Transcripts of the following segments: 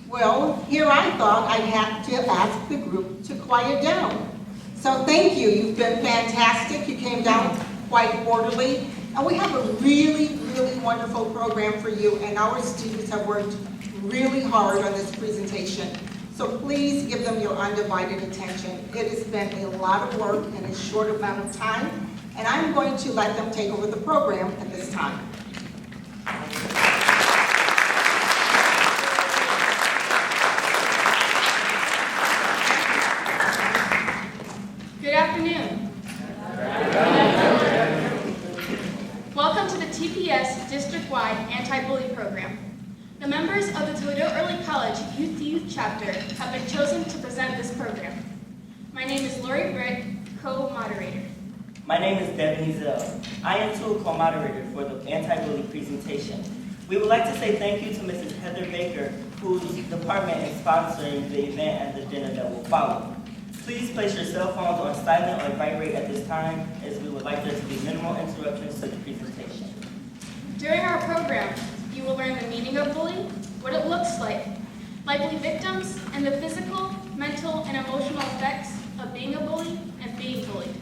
Well, here I thought I'd have to ask the group to quiet down. So thank you. You've been fantastic. You came down quite orderly. And we have a really, really wonderful program for you, and our students have worked really hard on this presentation. So please give them your undivided attention. It has been a lot of work in a short amount of time, and I'm going to let them take over the program at this time. Good afternoon. Welcome to the TPS District-Wide Anti-Bully Program. The members of the Toledo Early College Youth Chapter have been chosen to present this program. My name is Lori Britt, co-moderator. My name is Devin Zell. I am too a co-moderator for the anti-bully presentation. We would like to say thank you to Mrs. Heather Baker, whose department is sponsoring the event and the dinner that will follow. Please place your cell phones on silent or vibrate at this time, as we would like there to be minimal interruptions to the presentation. During our program, you will learn the meaning of bullying, what it looks like, likely victims, and the physical, mental, and emotional effects of being a bully and being bullied.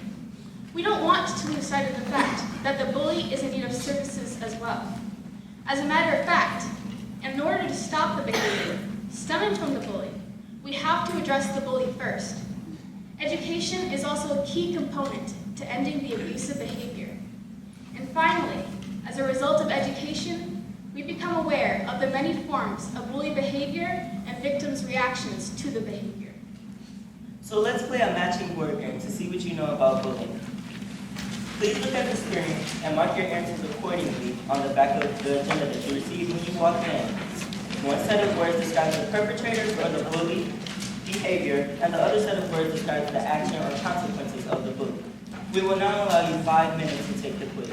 We don't want to lose sight of the fact that the bully is in need of services as well. As a matter of fact, in order to stop the behavior stemming from the bully, we have to address the bully first. Education is also a key component to ending the abusive behavior. And finally, as a result of education, we become aware of the many forms of bully behavior and victims' reactions to the behavior. So let's play a matching word game to see what you know about bullying. Please look at the screen and mark your answers accordingly on the back of the agenda that you received when you walked in. One set of words describes the perpetrators or the bully behavior, and the other set of words describes the action or consequences of the bully. We will now allow you 5 minutes to take the quiz.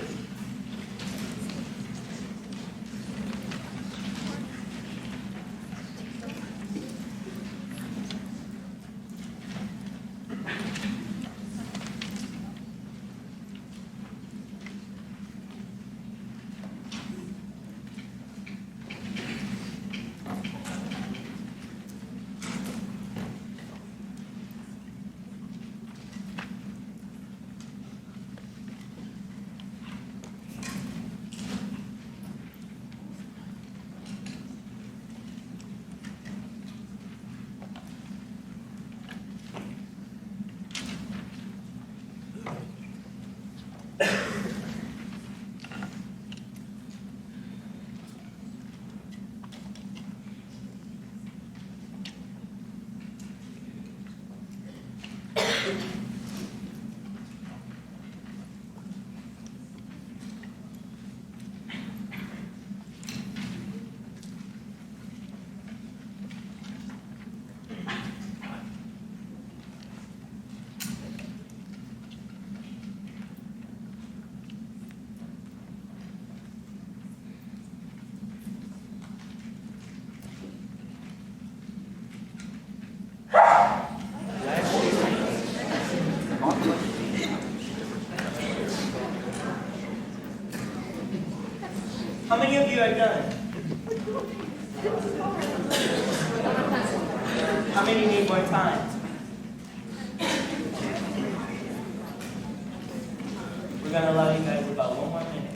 How many of you are done? How many need more time? We're gonna allow you guys about 1 more minute.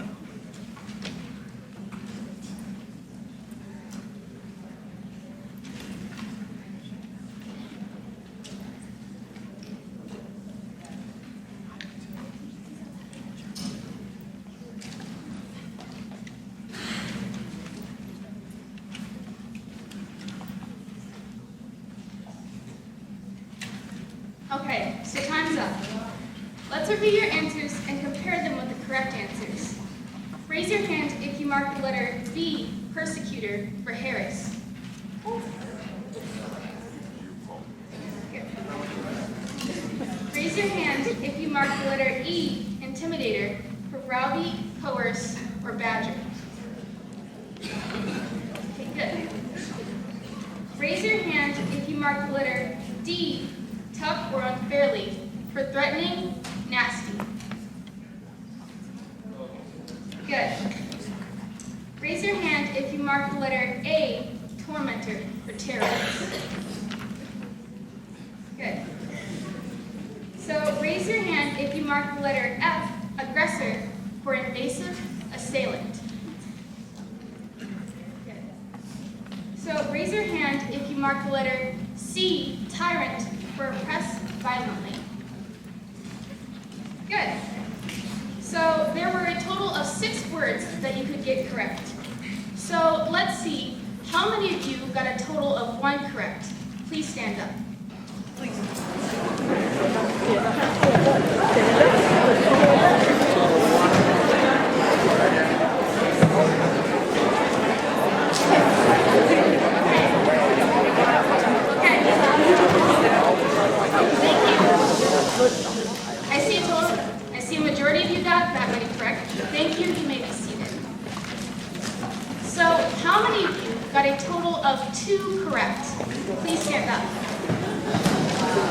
Okay, so time's up. Let's review your answers and compare them with the correct answers. Raise your hand if you marked the letter B, persecutor, for Harris. Raise your hand if you marked the letter E, intimidator, for Rowdy, coerce, or badger. Okay, good. Raise your hand if you marked the letter D, tough or unfairly, for threatening, nasty. Good. Raise your hand if you marked the letter A, tormentor, for terrorist. Good. So raise your hand if you marked the letter F, aggressor, for invasive, assailant. Good. So raise your hand if you marked the letter C, tyrant, for oppress violently. Good. So there were a total of 6 words that you could get correct. So let's see, how many of you got a total of 1 correct? Please stand up. I see a majority of you got that many correct. Thank you. You may be seated. So, how many of you got a total of 2 correct? Please stand up.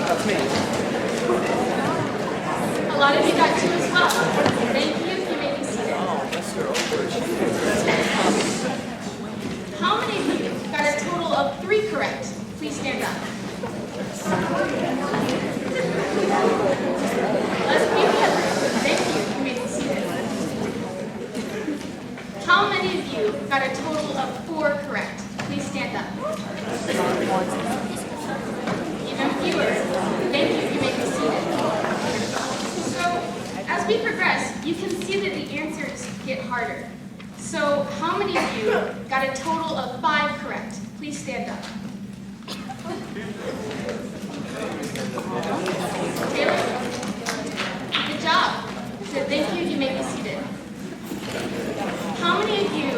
That's me. A lot of you got 2 as well. Thank you. You may be seated. How many of you got a total of 3 correct? Please stand up. Let's be good. Thank you. You may be seated. How many of you got a total of 4 correct? Please stand up. Even fewer. Thank you. You may be seated. So, as we progress, you can see that the answers get harder. So, how many of you got a total of 5 correct? Please stand up. Taylor? Good job. Good, thank you. You may be seated. How many of you,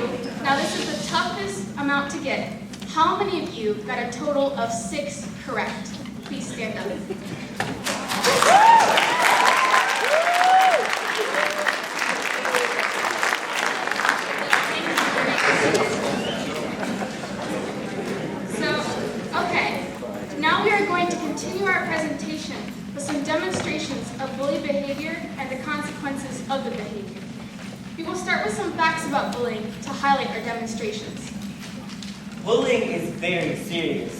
now this is the toughest amount to get, how many of you got a total of 6 correct? Please stand up. Now we are going to continue our presentation with some demonstrations of bully behavior and the consequences of the behavior. We will start with some facts about bullying to highlight our demonstrations. Bullying is very serious.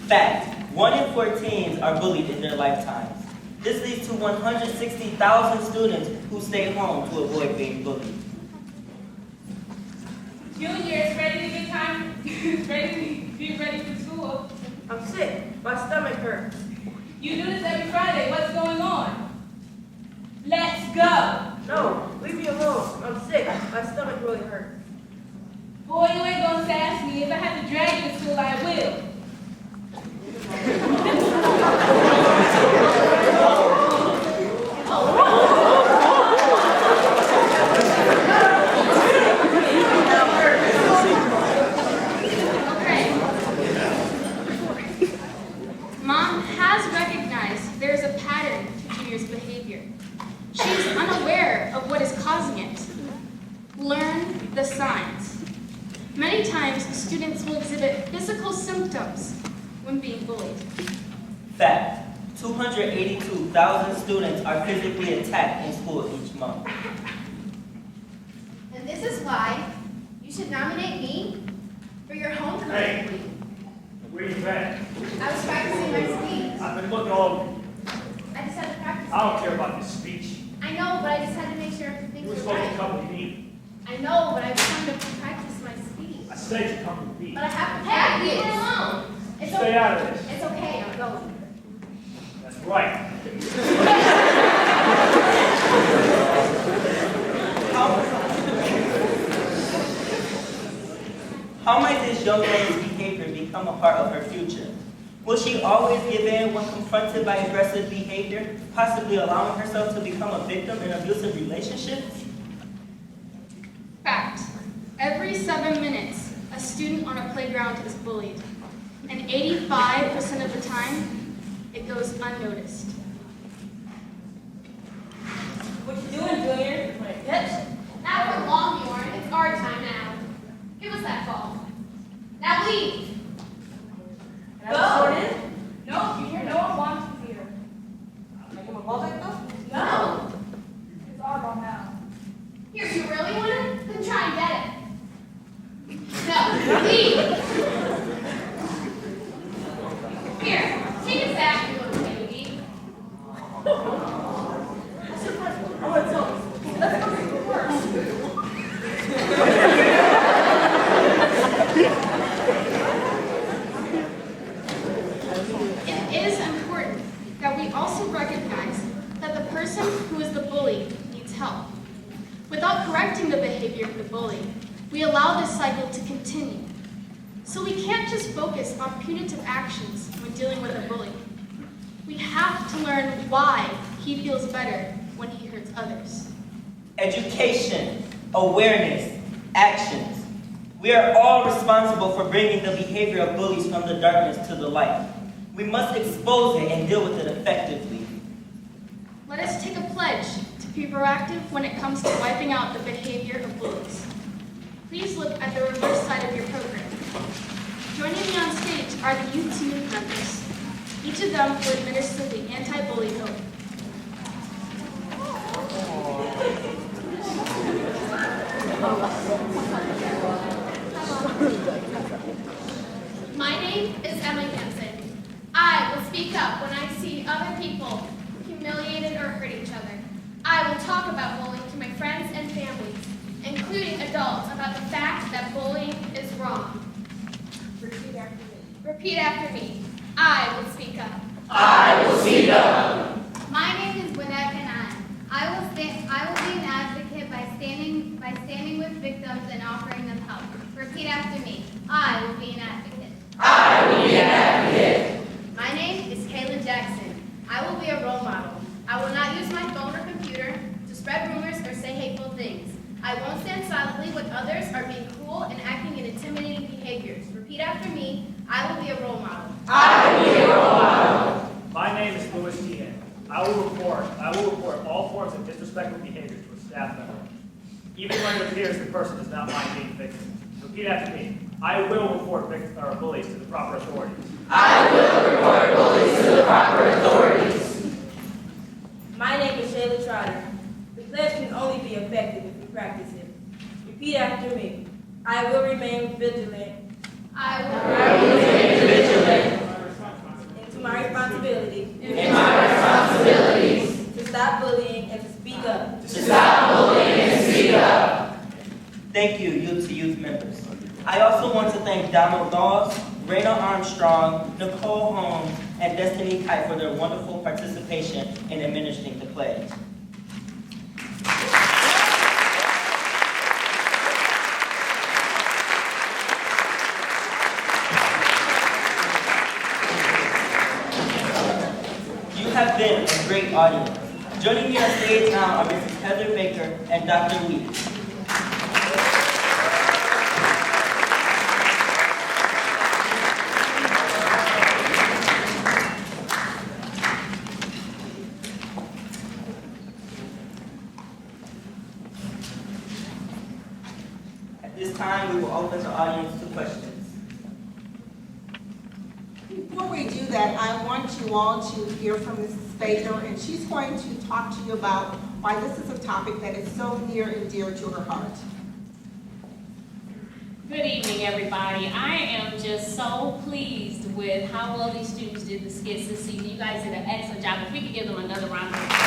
Fact, 1 in 4 teens are bullied in their lifetimes. This leads to 160,000 students who stay home to avoid being bullied. Juniors, ready to get time? Be ready for school. I'm sick. My stomach hurts. You do this every Friday. What's going on? Let's go. No, leave me alone. I'm sick. My stomach really hurts. Boy, you ain't gonna sass me. If I have to drag you to school, I will. Okay. Mom has recognized there's a pattern to Junior's behavior. She's unaware of what is causing it. Learn the signs. Many times, students will exhibit physical symptoms when being bullied. Fact, 282,000 students are physically attacked in school each month. And this is why you should nominate me for your homecoming queen. Where you been? I was practicing my speech. I've been looking all over you. I just had to practice. I don't care about this speech. I know, but I just had to make sure things You were were supposed to right. come with me. I know, but I was trying to practice my speech. I said to come with me. But I have to practice. Leave me alone. It's Stay okay. out of this. It's okay. I'll go. That's right. How might this young lady's behavior become a part of her future? Will she always give in when confronted by aggressive behavior, possibly allowing herself to become a victim in abusive relationships? Fact. Every 7 minutes, a student on a playground is bullied. And 85% of the time, it goes unnoticed. What you doing, Junior? Playing catch? Not for long, Bjorn. It's our time now. Give us that ball. Now leave. Can I have a short in? No, Junior. No one wants you here. Make him a ball back though? No. It's our ball now. Here, you really want it? Then try and get it. No, leave. Here, take it back, you little baby. I want to tell you. Let's go to work. It is important that we also recognize that the person who is the bully needs help. Without correcting the behavior of the bully, we allow this cycle to continue. So we can't just focus on punitive actions when dealing with a bully. We have to learn why he feels better when he hurts others. Education, awareness, actions. We are all responsible for bringing the behavior of bullies from the darkness to the light. We must expose it and deal with it effectively. Let us take a pledge to be proactive when it comes to wiping out the behavior of bullies. Please look at the reverse side of your program. Joining me on stage are the youth team members. Each of them will administer the anti-bully oath. My name is Emily Hansen. I will speak up when I see other people humiliated or hurt each other. I will talk about bullying to my friends and families, including adults, about the fact that bullying is wrong. Repeat after me. Repeat after me. I will speak up. I will speak up. My name is Gwinnett Kanan. I will be an advocate by standing with victims and offering them help. Repeat after me. I will be an advocate. I will be an advocate. My name is Kaylin Jackson. I will be a role model. I will not use my phone or computer to spread rumors or say hateful things. I won't stand silently when others are being cruel and acting in intimidating behaviors. Repeat after me. I will be a role model. I will be a role model. My name is Louis T.N. I will report all forms of disrespectful behavior to a staff member, even when it appears the person does not mind being victim. Repeat after me. I will report bullies to the proper authorities. I will report bullies to the proper authorities. My name is Shayla Trotter. The pledge can only be effective if we practice it. Repeat after me. I will remain vigilant. I I will remain vigilant Into my responsibility. in my responsibilities To stop bullying and to speak up. to stop bullying and speak up. Thank you, youth to youth members. I also want to thank Donald Dawes, Raina Armstrong, Nicole Holmes, and Destiny Kite for their wonderful participation in administering the pledge. You have been a great audience. Joining me on stage now are Mrs. Heather Baker and Dr. Weeks. At this time, we will open the audience to questions. Before we do that, I want you all to hear from Mrs. Baker, and she's going to talk to you about why this is a topic that is so near and dear to her heart. Good evening, everybody. I am just so pleased with how well these students did the skits this season. You guys did an excellent job. If we could give them another round of applause.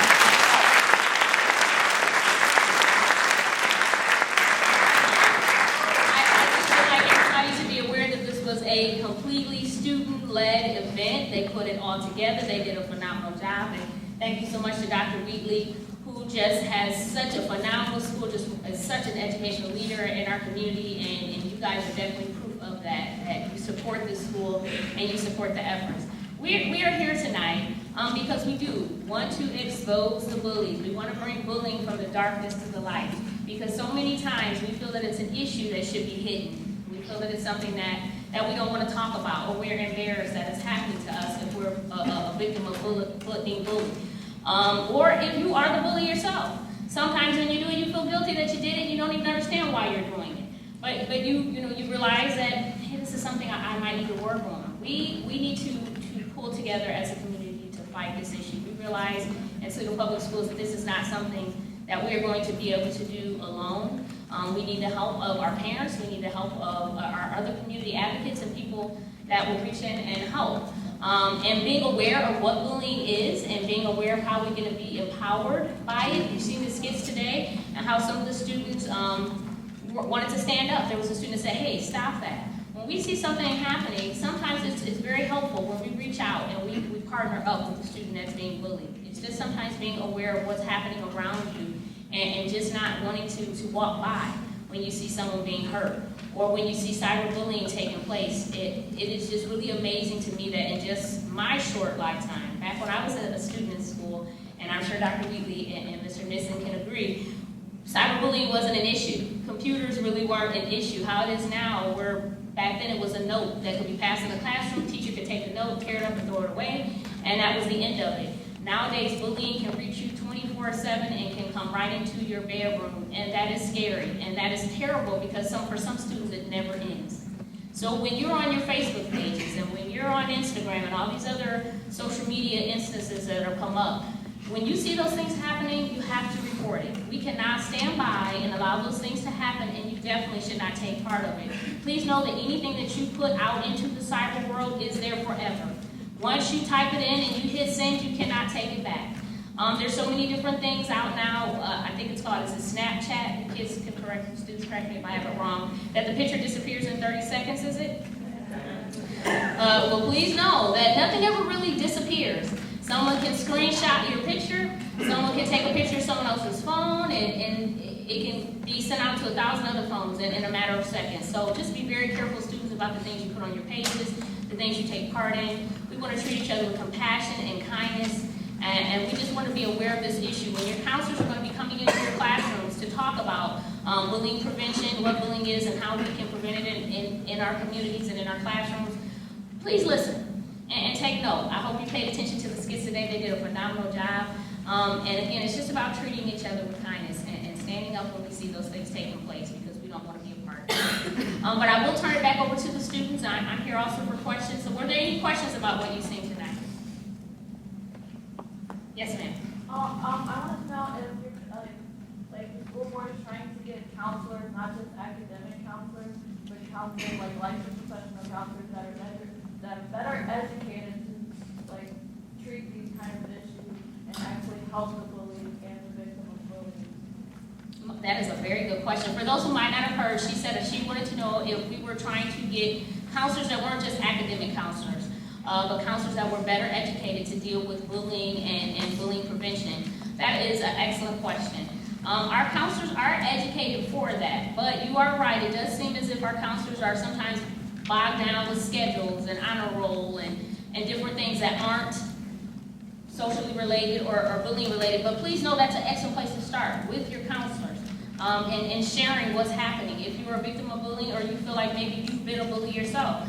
I just would like everybody to be aware that this was a completely student-led event. They put it all together. They did a phenomenal job. And thank you so much to Dr. Wheatley, who just has such a phenomenal school, just is such an educational leader in our community, and you guys are definitely proof of that you support this school and you support the efforts. We are here tonight because we do want to expose the bullies. We want to bring bullying from the darkness to the light, because so many times we feel that it's an issue that should be hidden. We feel that it's something that we don't want to talk about, or we're embarrassed that it's happening to us if we're a victim of being bullied. Or if you are the bully yourself. Sometimes when you do it, you feel guilty that you did it, you don't even understand why you're doing it. But you realize that, hey, this is something I might need to work on. We need to pull together as a community to fight this issue. We realize in Toledo Public Schools that this is not something that we are going to be able to do alone. We need the help of our parents, we need the help of our other community advocates and people that will reach in and help. And being aware of what bullying is and being aware of how we're going to be empowered by it. You've seen the skits today and how some of the students wanted to stand up. There was a student that said, hey, stop that. When we see something happening, sometimes it's very helpful when we reach out and we partner up with the student that's being bullied. It's just sometimes being aware of what's happening around you and just not wanting to walk by when you see someone being hurt, or when you see cyberbullying taking place. It is just really amazing to me that in just my short lifetime, back when I was a student in school, and I'm sure Dr. Wheatley and Mr. Nissen can agree, cyberbullying wasn't an issue. Computers really weren't an issue. How it is now, where back then it was a note that could be passed in the classroom, teacher could take the note, tear it up and throw it away, and that was the end of it. Nowadays, bullying can reach you 24/7 and can come right into your bedroom, and that is scary, and that is terrible because for some students it never ends. So when you're on your Facebook pages and when you're on Instagram and all these other social media instances that have come up, when you see those things happening, you have to report it. We cannot stand by and allow those things to happen, and you definitely should not take part of it. Please know that anything that you put out into the cyber world is there forever. Once you type it in and you hit send, you cannot take it back. There's so many different things out now. I think it's called, is it Snapchat? The kids can correct, students correct me if I have it wrong. That the picture disappears in 30 seconds, is it? Well, please know that nothing ever really disappears. Someone can screenshot your picture. Someone can take a picture of someone else's phone, and it can be sent out to 1,000 other phones in a matter of seconds. So just be very careful, students, about the things you put on your pages, the things you take part in. We want to treat each other with compassion and kindness, and we just want to be aware of this issue. When your counselors are going to be coming into your classrooms to talk about bullying prevention, what bullying is, and how we can prevent it in our communities and in our classrooms, please listen and take note. I hope you paid attention to the skits today. They did a phenomenal job. And again, it's just about treating each other with kindness and standing up when we see those things taking place, because we don't want to be a part of it. But I will turn it back over to the students. I'm here also for questions. So were there any questions about what you've seen tonight? Yes, ma'am. I want to know if you're, like the school board is trying to get counselors, not just academic counselors, but counselors, like licensed professional counselors that are better educated to like treat these kinds of issues and actually help the bully and the victim of bullying. That is a very good question. For those who might not have heard, she said that she wanted to know if we were trying to get counselors that weren't just academic counselors, but counselors that were better educated to deal with bullying and bullying prevention. That is an excellent question. Our counselors are educated for that, but you are right. It does seem as if our counselors are sometimes bogged down with schedules and honor roll and different things that aren't socially related or bullying related. But please know that's an excellent place to start with your counselors and sharing what's happening. If you're a victim of bullying or you feel like maybe you've been a bully yourself,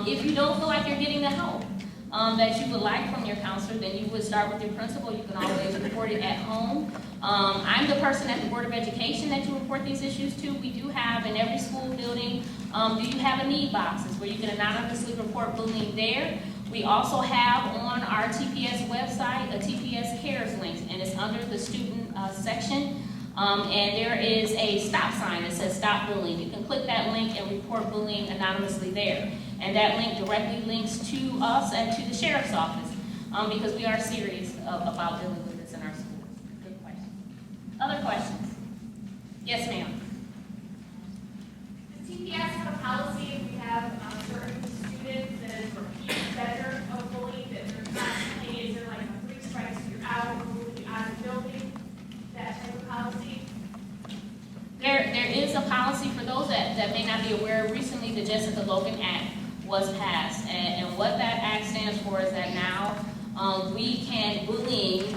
if you don't feel like you're getting the help that you would like from your counselor, then you would start with your principal. You can always report it at home. I'm the person at the Board of Education that you report these issues to. We do have in every school building, do you have a need boxes where you can anonymously report bullying there. We also have on our TPS website a TPS Cares link, and it's under the student section. And there is a stop sign that says stop bullying. You can click that link and report bullying anonymously there. And that link directly links to us and to the sheriff's office because we are serious about dealing with this in our schools. Good question. Other questions? Yes, ma'am. Does TPS have a policy if we have certain students that is repeat offender of bullying, that they're constantly, is there like a 3 strikes, you're out, or move you out of the building? That type of policy? There is a policy for those that may not be aware. Recently, the Jessica Logan Act was passed, and what that act stands for is that now bullying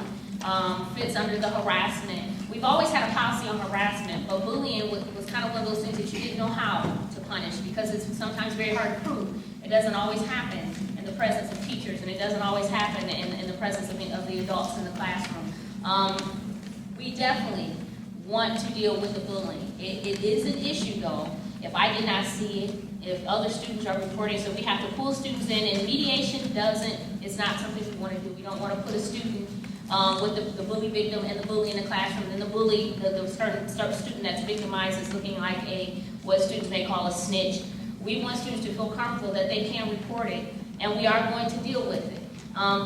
fits under the harassment. We've always had a policy on harassment, but bullying was kind of one of those things that you didn't know how to punish because it's sometimes very hard to prove. It doesn't always happen in the presence of teachers, and it doesn't always happen in the presence of the adults in the classroom. We definitely want to deal with the bullying. It is an issue, though, if I did not see it, if other students are reporting, so we have to pull students in, and mediation it's not something we want to do. We don't want to put a student with the bully victim and the bully in the classroom, and the bully, the student that's victimized is looking like what students may call a snitch. We want students to feel comfortable that they can report it, and we are going to deal with it.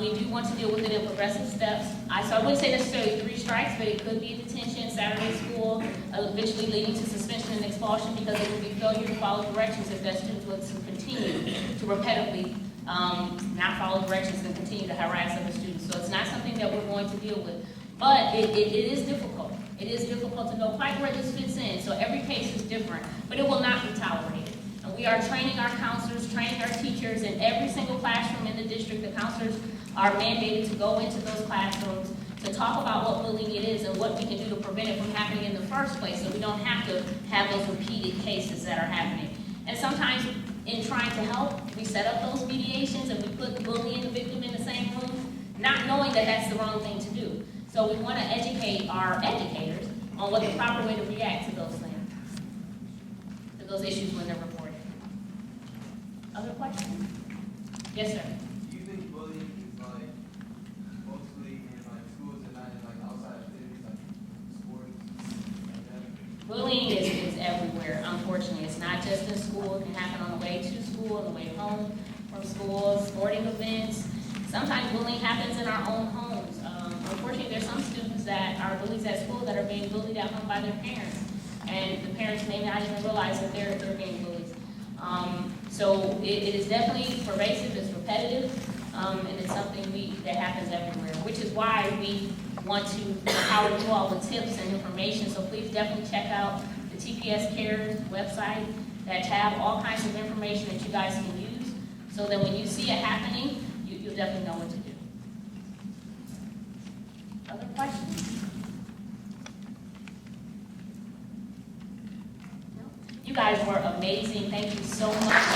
We do want to deal with it in progressive steps. So I wouldn't say necessarily 3 strikes, but it could be detention, Saturday school, eventually leading to suspension and expulsion because it would be failure to follow directions if that student was to continue to repetitively not follow directions and continue to harass other students. So it's not something that we're going to deal with. But it is difficult. It is difficult to know quite where this fits in. So every case is different, but it will not be tolerated. And we are training our counselors, training our teachers in every single classroom in the district. The counselors are mandated to go into those classrooms to talk about what bullying it is and what we can do to prevent it from happening in the first place so we don't have to have those repeated cases that are happening. And sometimes in trying to help, we set up those mediations and we put the bully and the victim in the same room, not knowing that that's the wrong thing to do. So we want to educate our educators on what the proper way to react to those things, to those issues when they're reported. Other questions? Yes, sir. Do you think bullying is like mostly in like schools and not in like outside activities like sports? Like that? Bullying is everywhere, unfortunately. It's not just in school. It can happen on the way to school, on the way home from school, sporting events. Sometimes bullying happens in our own homes. Unfortunately, there's some students that are bullies at school that are being bullied at home by their parents. And the parents may not even realize that they're being bullied. So it is definitely pervasive, it's repetitive, and it's something that happens everywhere, which is why we want to empower you all with tips and information. So please definitely check out the TPS Cares website that have all kinds of information that you guys can use so that when you see it happening, you'll definitely know what to do. Other questions? No? You guys were amazing. Thank you so much.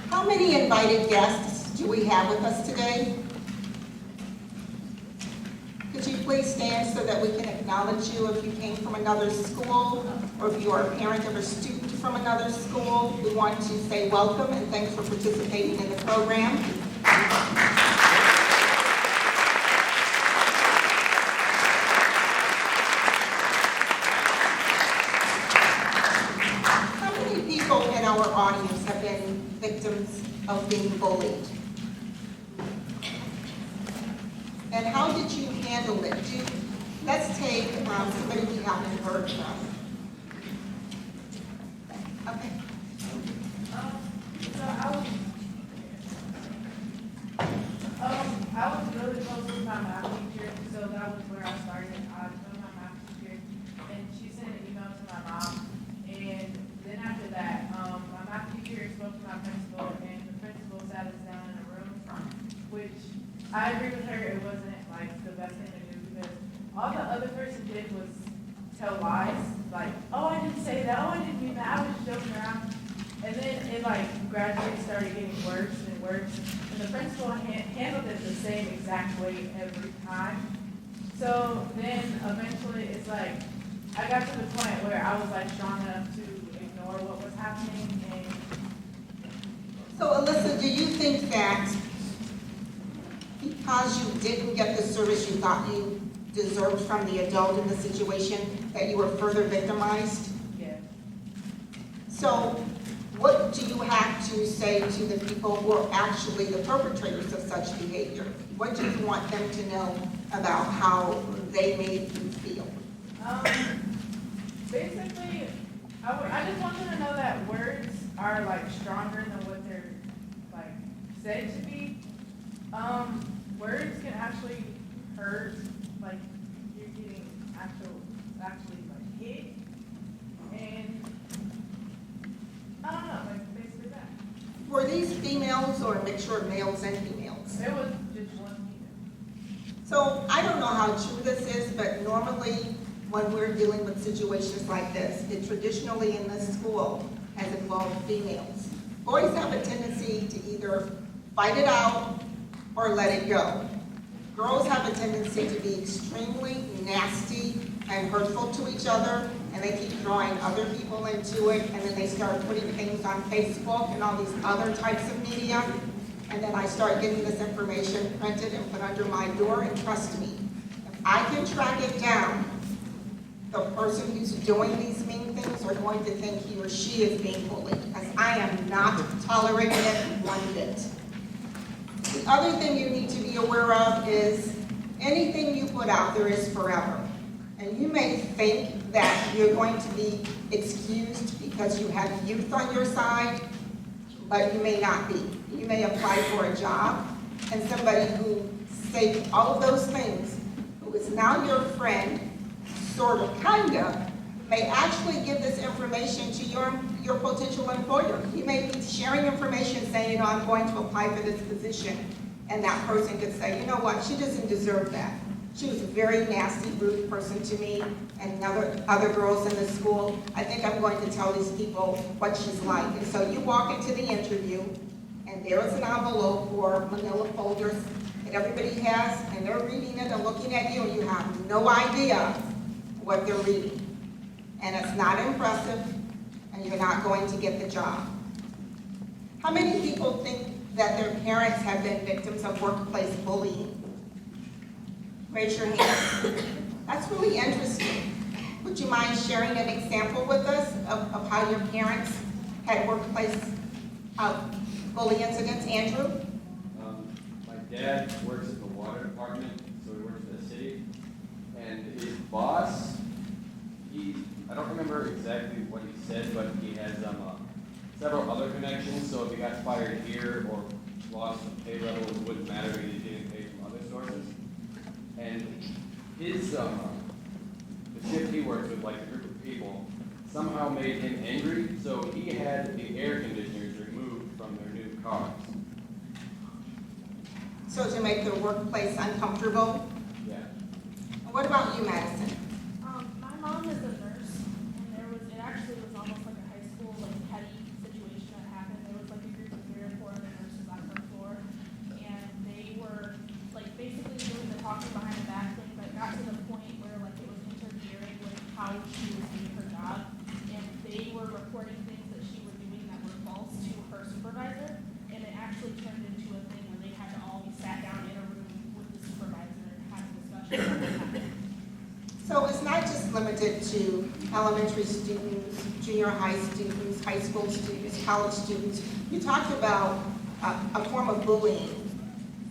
How many invited guests do we have with us today? Could you please stand so that we can acknowledge you if you came from another school or if you are a parent of a student from another school? We want to say welcome and thanks for participating in the program. How many people in our audience have been victims of being bullied? And how did you handle it? Let's take somebody we haven't heard from. Okay. I was really close with my math teacher, so that was where I started. I know my math teacher, and she sent an email to my mom. And then after that, my math teacher spoke to my principal, and the principal sat us down in a room, which I agree with her, it wasn't like the best thing to do because all the other person did was tell lies, like, oh, I didn't say that, oh, I didn't mean that, I was joking around. And then it like gradually started getting worse and worse. And the principal handled it the same exact way every time. So then eventually it's like, I got to the point where I was like strong enough to ignore what was happening. And So Alyssa, do you think think that because you didn't get the service you thought you deserved from the adult in the situation, that you were further victimized? Yeah. So what do you have to say to the people who are actually the perpetrators of such behavior? What do you want them to know about how they made you feel? Basically, I just want them to know that words are like stronger than what they're like said to be. Words can actually hurt, like you're getting actually like hit, and I don't know, like basically that. Were these females or a mixture of males and females? It was just one female. So I don't know how true this is, but normally when we're dealing with situations like this, it traditionally in this school has involved females. Boys have a tendency to either fight it out or let it go. Girls have a tendency to be extremely nasty and hurtful to each other, and they keep drawing other people into it, and then they start putting things on Facebook and all these other types of media, and then I start getting this information printed and put under my door, and trust me, if I can track it down, the person who's doing these mean things are going to think he or she is being bullied, because I am not tolerating it one bit. The other thing you need to be aware of is anything you put out there is forever. And you may think that you're going to be excused because you have youth on your side, but you may not be. You may apply for a job, and somebody who said all of those things, who is now your friend, sort of, kinda, may actually give this information to your potential employer. You may be sharing information saying, you know, I'm going to apply for this position, and that person could say, you know what, she doesn't deserve that. She was a very nasty, rude person to me and other girls in the school. I think I'm going to tell these people what she's like. And so you walk into the interview, and there is an envelope or manila folders that everybody has, and they're reading it and looking at you, and you have no idea what they're reading. And it's not impressive, and you're not going to get the job. How many people think that their parents have been victims of workplace bullying? Raise your hand. That's really interesting. Would you mind sharing an example with us of how your parents had workplace bully incidents? Andrew? My dad works at the water department, so he works for the city. And his boss, I don't remember exactly what he said, but he has several other connections, so if he got fired here or lost a pay level, it wouldn't matter if he was getting paid from other sources. And his, the shift he worked with, like a group of people, somehow made him angry, so he had the air conditioners removed from their new cars. So to make their workplace uncomfortable? Yeah. What about you, Madison? My mom is a nurse, and it actually was almost like a high school, like, petty situation that happened. There was like a group of 3 or 4 other nurses on her floor, and they were, like, basically doing the talking behind the back thing, but it got to the point where, like, it was interfering with how she was doing her job, and they were reporting things that she was doing that were false to her supervisor, and it actually turned into a thing where they had to all be sat down in a room with the supervisor and have a discussion about what happened. So it's not just limited to elementary students, junior high students, high school students, college students. You talked about a form of bullying.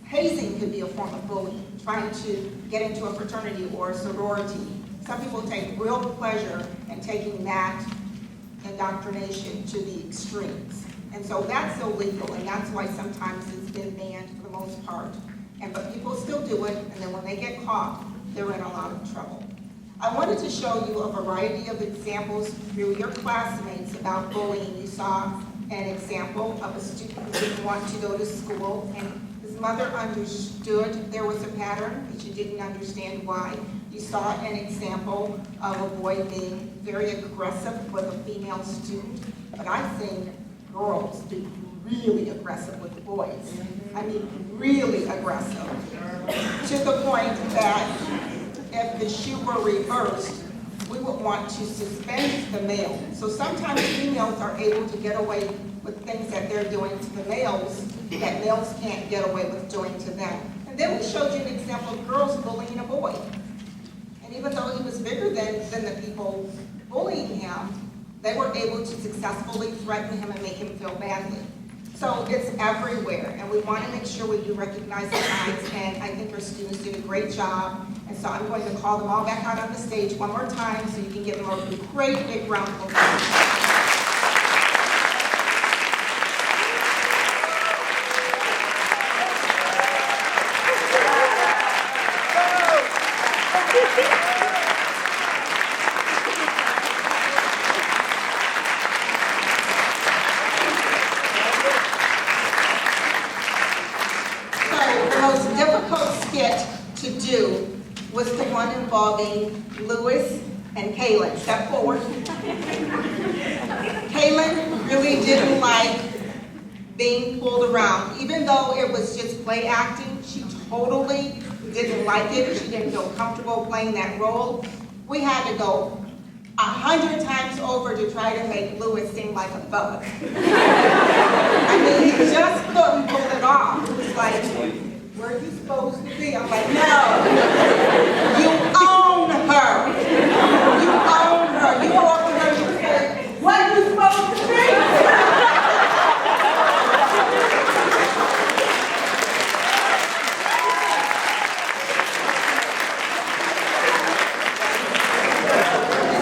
Hazing could be a form of bullying, trying to get into a fraternity or a sorority. Some people take real pleasure in taking that indoctrination to the extremes. And so that's illegal, and that's why sometimes it's been banned for the most part. But people still do it, and then when they get caught, they're in a lot of trouble. I wanted to show you a variety of examples through your classmates about bullying. You saw an example of a student who didn't want to go to school, and his mother understood there was a pattern, but she didn't understand why. You saw an example of a boy being very aggressive with a female student, but I've seen girls be really aggressive with boys. I mean, really aggressive, to the point that if the shoe were reversed, we would want to suspend the mail. So sometimes females are able to get away with things that they're doing to the males that males can't get away with doing to them. And then we showed you an example of girls bullying a boy. And even though he was bigger than the people bullying him, they were able to successfully threaten him and make him feel badly. So it's everywhere, and we want to make sure we do recognize the signs, and I think our students did a great job. And so I'm going to call them all back out on the stage one more time so you can give them a great big round of applause. To do was the one involving Lewis and Kaylin. Step forward. Kaylin really didn't like being pulled around. Even though it was just play acting, she totally didn't like it. She didn't feel comfortable playing that role. We had to go 100 times over to try to make Lewis seem like a bug. I mean, he just couldn't pull it off. It was like, where are you supposed to be? I'm like, no. You own her. You own her. You go up to her and you say, what are you supposed to be?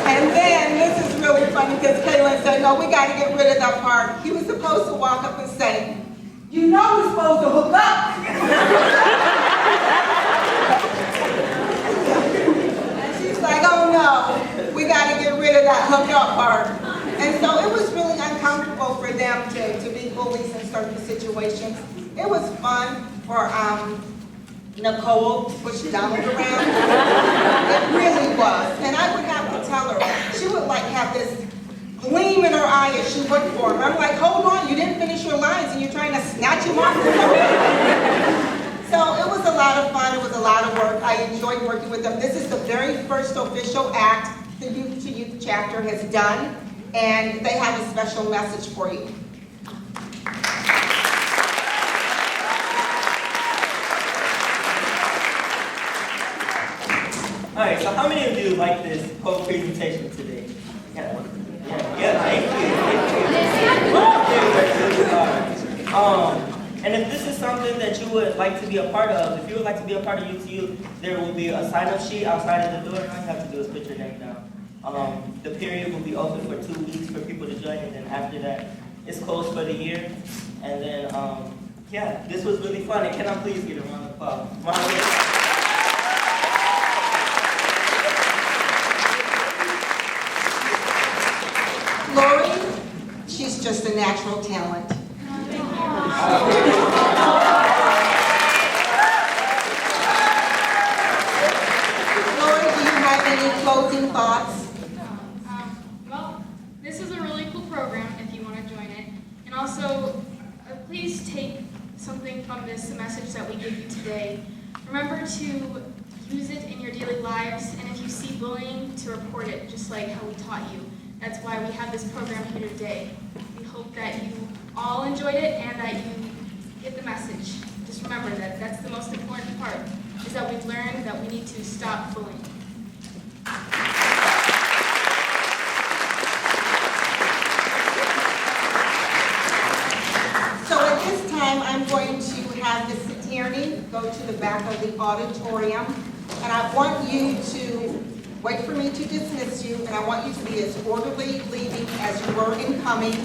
And then, this is really funny because Kaylin said, no, we got to get rid of that part. He was supposed to walk up and say, you know we're supposed to hook up. And she's like, oh no, we got to get rid of that hook up part. And so it was really uncomfortable for them to be bullies in certain situations. It was fun for Nicole to push Donald around. It really was. And I would have to tell her, she would like have this gleam in her eye as she looked for him. I'm like, hold on, you didn't finish your lines and you're trying to snatch him off the phone. So it was a lot of fun, it was a lot of work. I enjoyed working with them. This is the very first official act the Youth to Youth chapter has done, and they have a special message for you. All right, so how many of you like this whole presentation today? Yeah, thank you. And if this is something that you would like to be a part of, if you would like to be a part of Youth to Youth, there will be a sign-up sheet outside of the door. All you have to do is put your name down. The period will be open for 2 weeks for people to join, and then after that, it's closed for the year. And then, yeah, this was really fun. And can I please get a round of applause? Lori, she's just a natural talent. Lori, do you have any closing thoughts? Well, this is a really cool program if you want to join it. And also, please take something from this message that we gave you today. Remember to use it in your daily lives, and if you see bullying, to report it, just like how we taught you. That's why we have this program here today. We hope that you all enjoyed it and that you get the message. Just remember that that's the most important part, is that we've learned that we need to stop bullying. So at this time, I'm going to have the attorney go to the back of the auditorium, and I want you to wait for me to dismiss you, and I want you to be as orderly leaving as you were incoming.